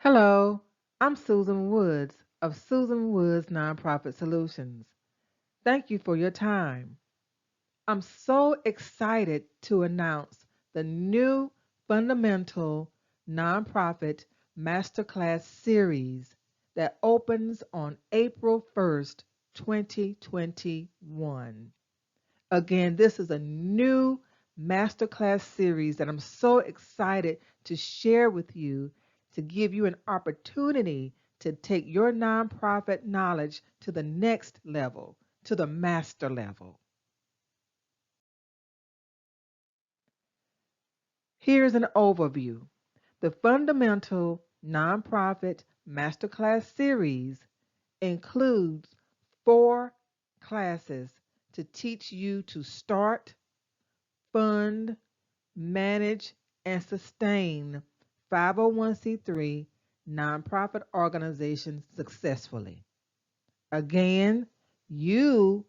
Hello, I'm Susan Woods of Susan Woods Nonprofit Solutions. Thank you for your time. I'm so excited to announce the new Fundamental Nonprofit MasterClass Series that opens on April 1st, 2021. Again, this is a new masterclass series that I'm so excited to share with you to give you an opportunity to take your nonprofit knowledge to the next level, to the master level. Here's an overview. The Fundamental Nonprofit Masterclass Series includes 4 classes to teach you to start, fund, manage, and sustain 501c3 nonprofit organizations successfully. Again, you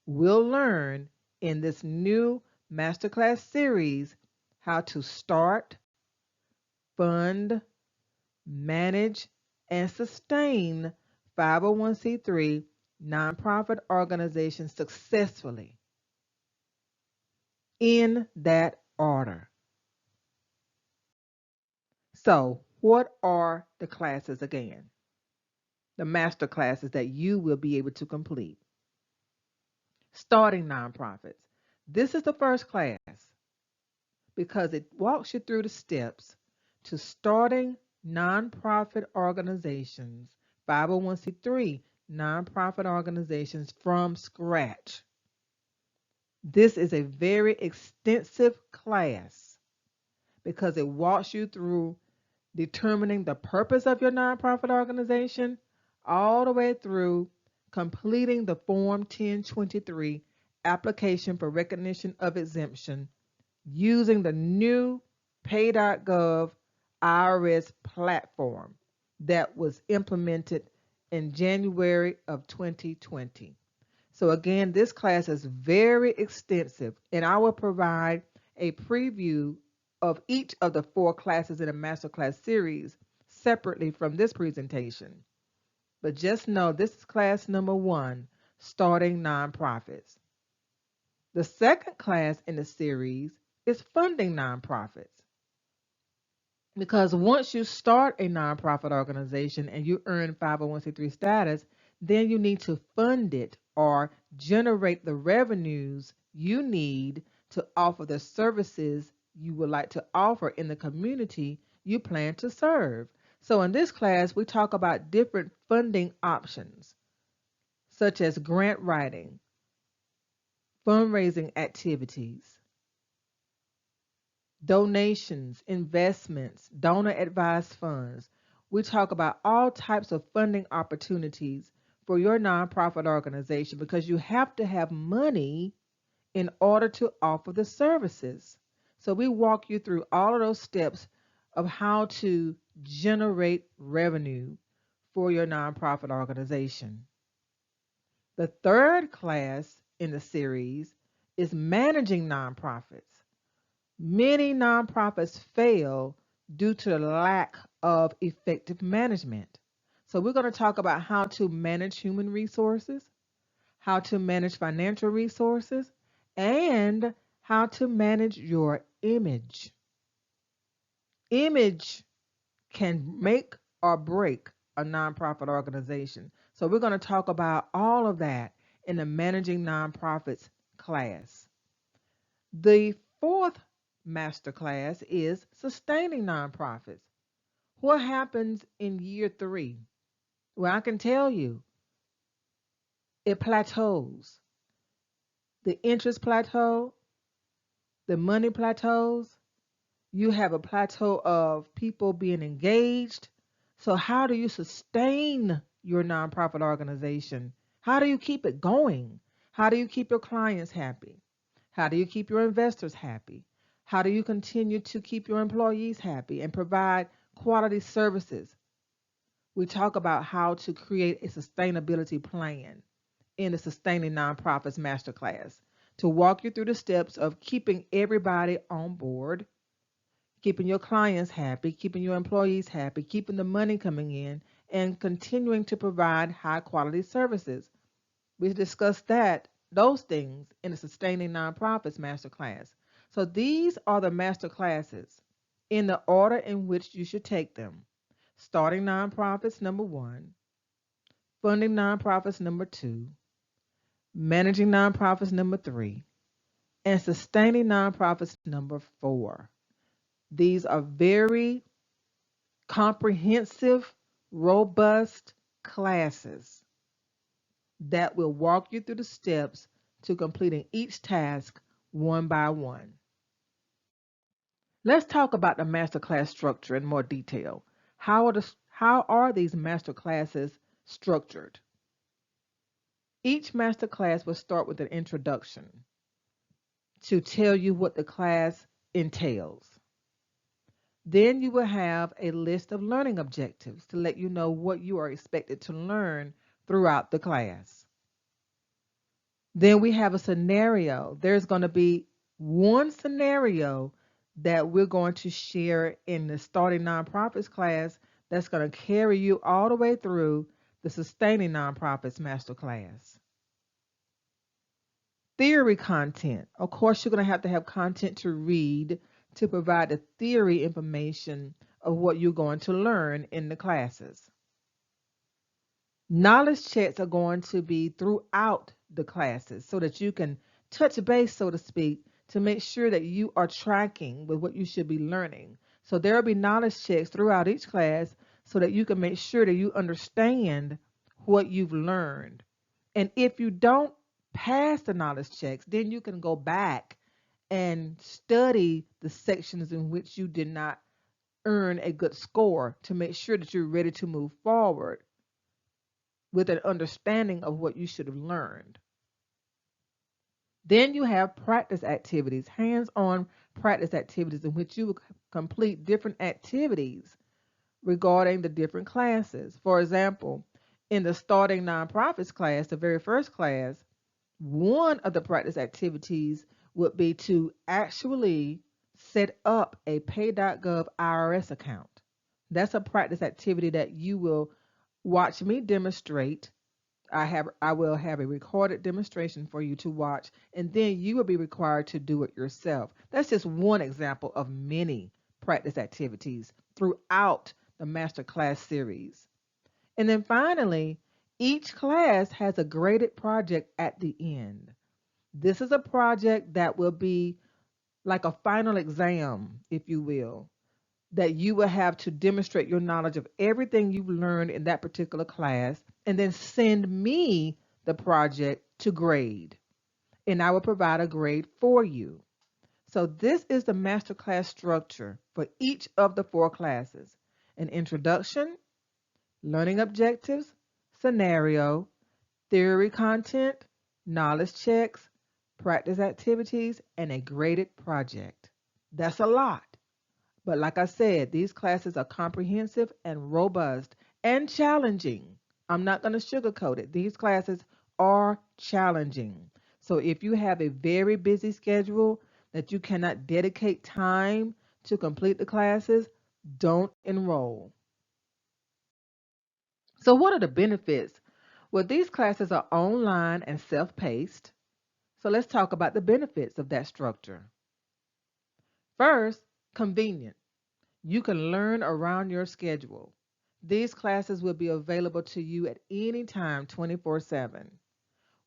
will learn in this new masterclass series how to start, fund, manage, and sustain 501c3 nonprofit organizations successfully in that order. So, what are the classes again? The master classes that you will be able to complete. Starting nonprofits. This is the first class because it walks you through the steps to starting nonprofit organizations, 501c3 nonprofit organizations from scratch. This is a very extensive class because it walks you through determining the purpose of your nonprofit organization, all the way through completing the Form 1023 application for recognition of exemption using the new pay.gov IRS platform that was implemented in January of 2020. So again, this class is very extensive, and I will provide a preview of each of the 4 classes in a masterclass series separately from this presentation. But just know this is class number 1, starting nonprofits. The second class in the series is funding nonprofits. Because once you start a nonprofit organization and you earn 501c3 status, then you need to fund it or generate the revenues you need to offer the services you would like to offer in the community you plan to serve. So in this class, we talk about different funding options, such as grant writing, fundraising activities, donations, investments, donor advised funds. We talk about all types of funding opportunities for your nonprofit organization because you have to have money in order to offer the services. So we walk you through all of those steps of how to generate revenue for your nonprofit organization. The third class in the series is managing nonprofits. Many nonprofits fail due to the lack of effective management. So, we're going to talk about how to manage human resources, how to manage financial resources, and how to manage your image. Image can make or break a nonprofit organization. So, we're going to talk about all of that in the Managing Nonprofits class. The fourth master class is sustaining nonprofits. What happens in year 3? Well, I can tell you it plateaus. The interest plateau, the money plateaus. You have a plateau of people being engaged. So, how do you sustain your nonprofit organization? How do you keep it going? How do you keep your clients happy? How do you keep your investors happy? How do you continue to keep your employees happy and provide quality services? We talk about how to create a sustainability plan in the Sustaining Nonprofits Masterclass to walk you through the steps of keeping everybody on board, keeping your clients happy, keeping your employees happy, keeping the money coming in, and continuing to provide high quality services. We discussed those things in the Sustaining Nonprofits Masterclass. So these are the master classes in the order in which you should take them. Starting nonprofits, number 1, funding nonprofits, number 2, managing nonprofits, number 3, and sustaining nonprofits, number 4. These are very comprehensive, robust classes that will walk you through the steps to completing each task one by one. Let's talk about the masterclass structure in more detail. How are these masterclasses structured? Each masterclass will start with an introduction to tell you what the class entails. Then you will have a list of learning objectives to let you know what you are expected to learn throughout the class. Then we have a scenario. There's going to be one scenario that we're going to share in the Starting Nonprofits class that's going to carry you all the way through the Sustaining Nonprofits Masterclass. Theory content. Of course, you're going to have content to read to provide the theory information of what you're going to learn in the classes. Knowledge checks are going to be throughout the classes so that you can touch base, so to speak, to make sure that you are tracking with what you should be learning. So there will be knowledge checks throughout each class so that you can make sure that you understand what you've learned. And if you don't pass the knowledge checks, then you can go back and study the sections in which you did not earn a good score to make sure that you're ready to move forward with an understanding of what you should have learned. Then you have practice activities, hands-on practice activities in which you will complete different activities regarding the different classes. For example, in the Starting Nonprofits class, the very first class, one of the practice activities would be to actually set up a pay.gov IRS account. That's a practice activity that you will watch me demonstrate. I will have a recorded demonstration for you to watch, and then you will be required to do it yourself. That's just one example of many practice activities throughout the Masterclass series. And then finally, each class has a graded project at the end. This is a project that will be like a final exam, if you will, that you will have to demonstrate your knowledge of everything you've learned in that particular class and then send me the project to grade. And I will provide a grade for you. So this is the masterclass structure for each of the 4 classes: an introduction, learning objectives, scenario, theory content, knowledge checks, practice activities, and a graded project. That's a lot. But like I said, these classes are comprehensive and robust and challenging. I'm not going to sugarcoat it. These classes are challenging. So if you have a very busy schedule that you cannot dedicate time to complete the classes, don't enroll. So what are the benefits? Well, these classes are online and self-paced. So let's talk about the benefits of that structure. First, convenient. You can learn around your schedule. These classes will be available to you at any time, 24/7.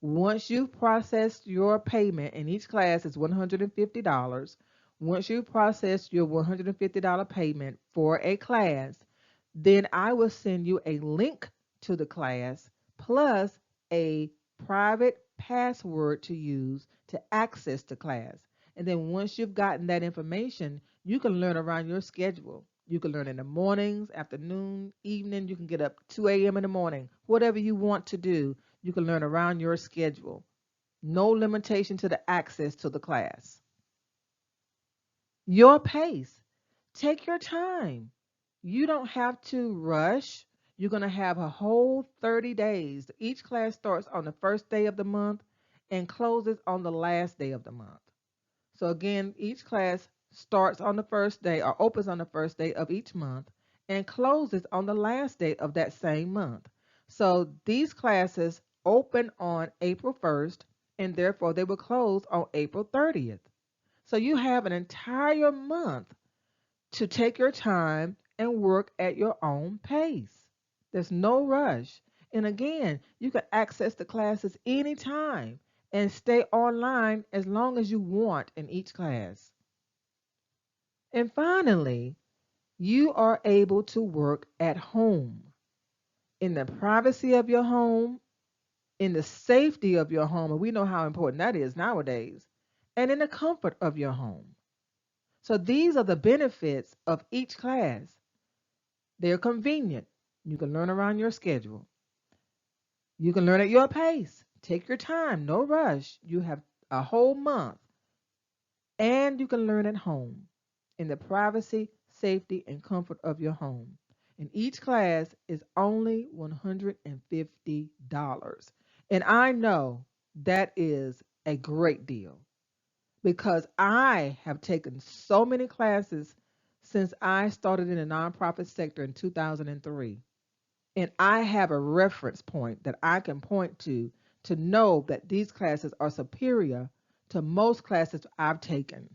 Once you've processed your payment, and each class is $150, once you've processed your $150 payment for a class, then I will send you a link to the class plus a private password to use to access the class. And then once you've gotten that information, you can learn around your schedule. You can learn in the mornings, afternoon, evening. You can get up 2 a.m. in the morning. Whatever you want to do, you can learn around your schedule. No limitation to the access to the class. Your pace. Take your time. You don't have to rush. You're going to have a whole 30 days. Each class starts on the first day of the month and closes on the last day of the month. So again, each class starts on the first day or opens on the first day of each month and closes on the last day of that same month. So these classes open on April 1st and therefore they will close on April 30th. So you have an entire month to take your time and work at your own pace. There's no rush. And again, you can access the classes anytime and stay online as long as you want in each class. And finally, you are able to work at home, in the privacy of your home, in the safety of your home, and we know how important that is nowadays, and in the comfort of your home. So these are the benefits of each class. They're convenient. You can learn around your schedule. You can learn at your pace. Take your time, no rush. You have a whole month. And you can learn at home in the privacy, safety, and comfort of your home. And each class is only $150. And I know that is a great deal because I have taken so many classes since I started in the nonprofit sector in 2003. And I have a reference point that I can point to know that these classes are superior to most classes I've taken.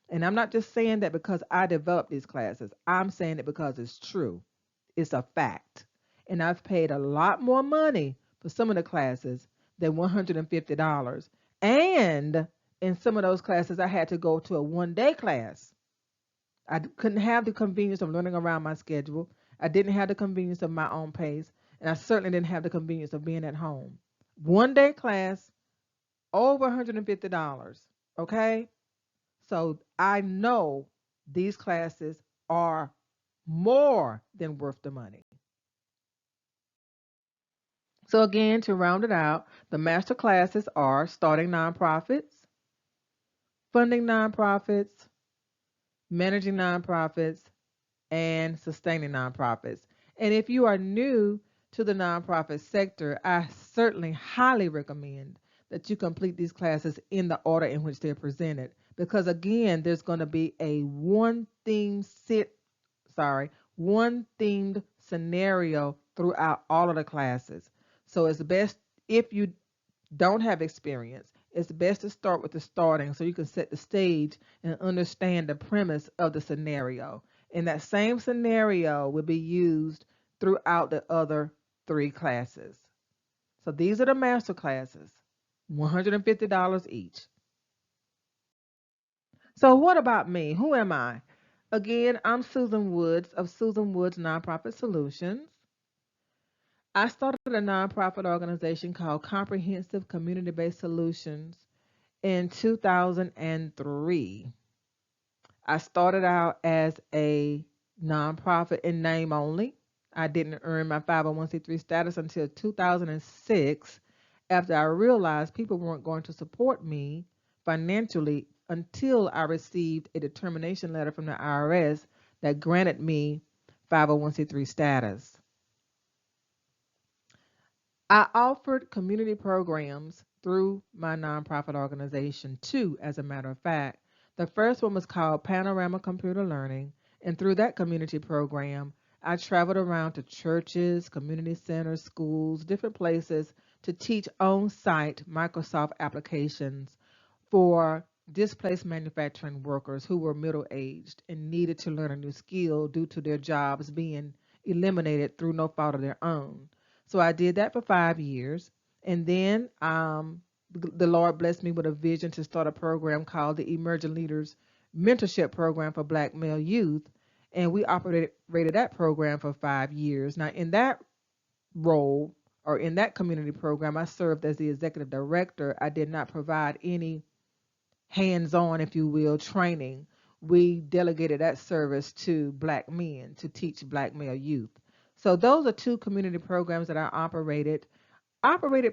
And I'm not just saying that because I developed these classes. I'm saying it because it's true. It's a fact. And I've paid a lot more money for some of the classes than $150. And in some of those classes, I had to go to a 1 day class. I couldn't have the convenience of learning around my schedule. I didn't have the convenience of my own pace. And I certainly didn't have the convenience of being at home. 1 day class, over $150. Okay? So I know these classes are more than worth the money. So again, to round it out, the master classes are starting nonprofits, funding nonprofits, managing nonprofits, and sustaining nonprofits. And if you are new to the nonprofit sector, I certainly highly recommend that you complete these classes in the order in which they're presented. Because again, there's going to be a one themed scenario throughout all of the classes. So it's best if you don't have experience, it's best to start with the starting so you can set the stage and understand the premise of the scenario. And that same scenario will be used throughout the other 3 classes. So these are the master classes, $150 each. So what about me? Who am I? Again, I'm Susan Woods of Susan Woods Nonprofit Solutions. I started a nonprofit organization called Comprehensive Community Based Solutions in 2003. I started out as a nonprofit in name only. I didn't earn my 501c3 status until 2006 after I realized people weren't going to support me financially until I received a determination letter from the IRS that granted me 501c3 status. I offered community programs through my nonprofit organization, too, as a matter of fact. The first one was called Panorama Computer Learning, and through that community program, I traveled around to churches, community centers, schools, different places to teach on site Microsoft applications for displaced manufacturing workers who were middle aged and needed to learn a new skill due to their jobs being eliminated through no fault of their own. So I did that for 5 years. And then the Lord blessed me with a vision to start a program called the Emerging Leaders Mentorship Program for Black Male Youth. And we operated that program for 5 years. Now, in that role or in that community program, I served as the executive director. I did not provide any hands-on, if you will, training. We delegated that service to Black men to teach Black male youth. So those are 2 community programs that I operated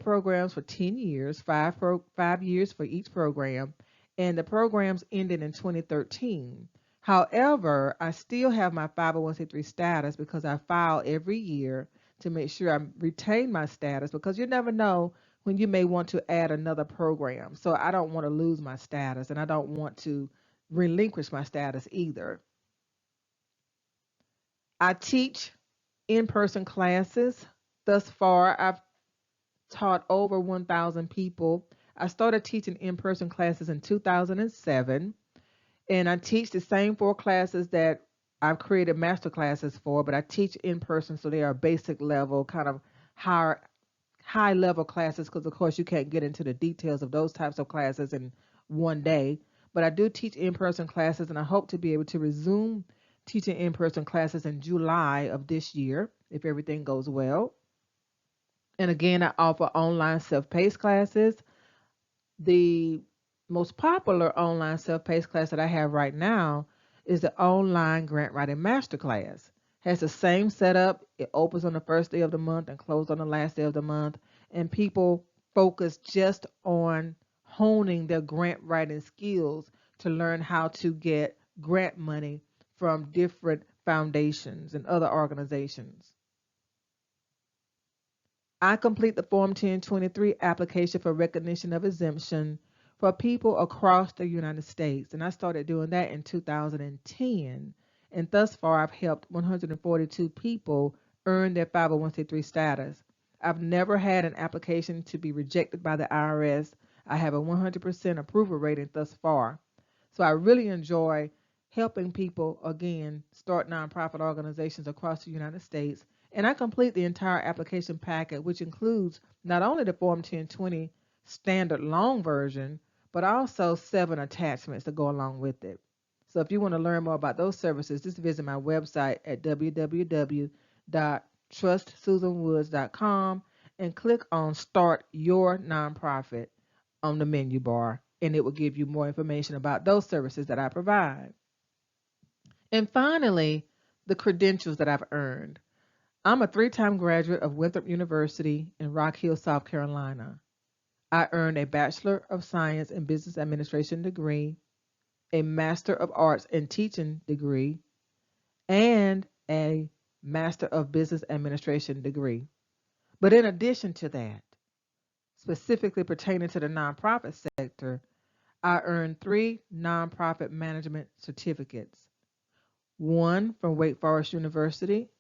programs for 10 years, 5 years for each program, and the programs ended in 2013. However, I still have my 501c3 status because I file every year to make sure I retain my status because you never know when you may want to add another program. So I don't want to lose my status and I don't want to relinquish my status either. I teach in-person classes. Thus far, I've taught over 1,000 people. I started teaching in-person classes in 2007, and I teach the same 4 classes that I've created master classes for, but I teach in person, so they are basic level, kind of high level classes, because of course you can't get into the details of those types of classes in one day. But I do teach in person classes, and I hope to be able to resume teaching in person classes in July of this year if everything goes well. And again, I offer online self-paced classes. The most popular online self-paced class that I have right now is the online grant writing masterclass. Has the same setup. It opens on the first day of the month and closes on the last day of the month. And people focus just on honing their grant writing skills to learn how to get grant money from different foundations and other organizations. I complete the Form 1023 application for recognition of exemption for people across the United States. And I started doing that in 2010. And thus far, I've helped 142 people earn their 501c3 status. I've never had an application to be rejected by the IRS. I have a 100% approval rating thus far. So I really enjoy helping people, again, start nonprofit organizations across the United States. And I complete the entire application packet, which includes not only the Form 1020 standard long version, but also 7 attachments to go along with it. So if you want to learn more about those services, just visit my website at www.trustsusanwoods.com and click on Start Your Nonprofit on the menu bar, and it will give you more information about those services that I provide. And finally, the credentials that I've earned. I'm a 3-time graduate of Winthrop University in Rock Hill, South Carolina. I earned a Bachelor of Science in Business Administration degree, a Master of Arts in Teaching degree, and a Master of Business Administration degree. But in addition to that, specifically pertaining to the nonprofit sector, I earned 3 nonprofit management certificates. One from Wake Forest University,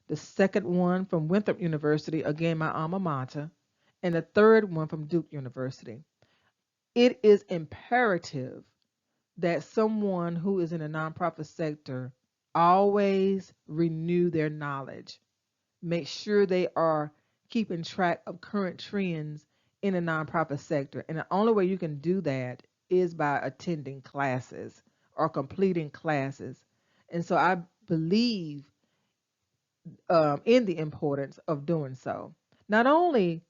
the second one from Winthrop University, again my alma mater, and the third one from Duke University. It is imperative that someone who is in the nonprofit sector always renew their knowledge. Make sure they are keeping track of current trends in the nonprofit sector. And the only way you can do that is by attending classes or completing classes. And so I believe in the importance of doing so. Not only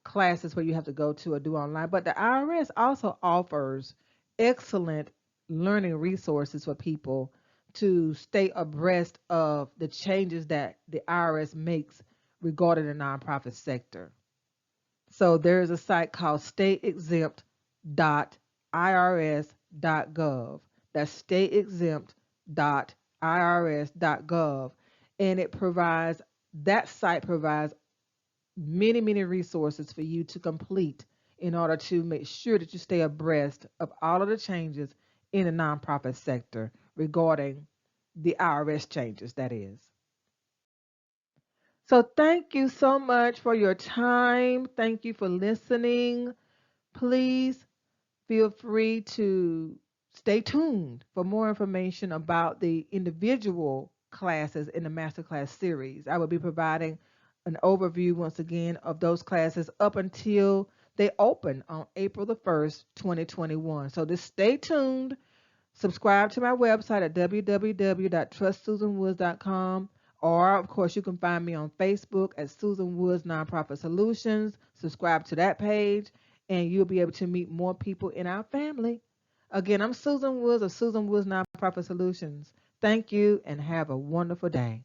classes where you have to go to or do online, but the IRS also offers excellent learning resources for people to stay abreast of the changes that the IRS makes regarding the nonprofit sector. So there is a site called stateexempt.irs.gov. That's stateexempt.irs.gov. And that site provides many resources for you to complete in order to make sure that you stay abreast of all of the changes in the nonprofit sector regarding the IRS changes, that is. So thank you so much for your time. Thank you for listening. Please feel free to stay tuned for more information about the individual classes in the Masterclass series. I will be providing an overview once again of those classes up until they open on April the 1st, 2021. So just stay tuned. Subscribe to my website at www.trustsusanwoods.com. Or, of course, you can find me on Facebook at Susan Woods Nonprofit Solutions. Subscribe to that page, and you'll be able to meet more people in our family. Again, I'm Susan Woods of Susan Woods Nonprofit Solutions. Thank you, and have a wonderful day.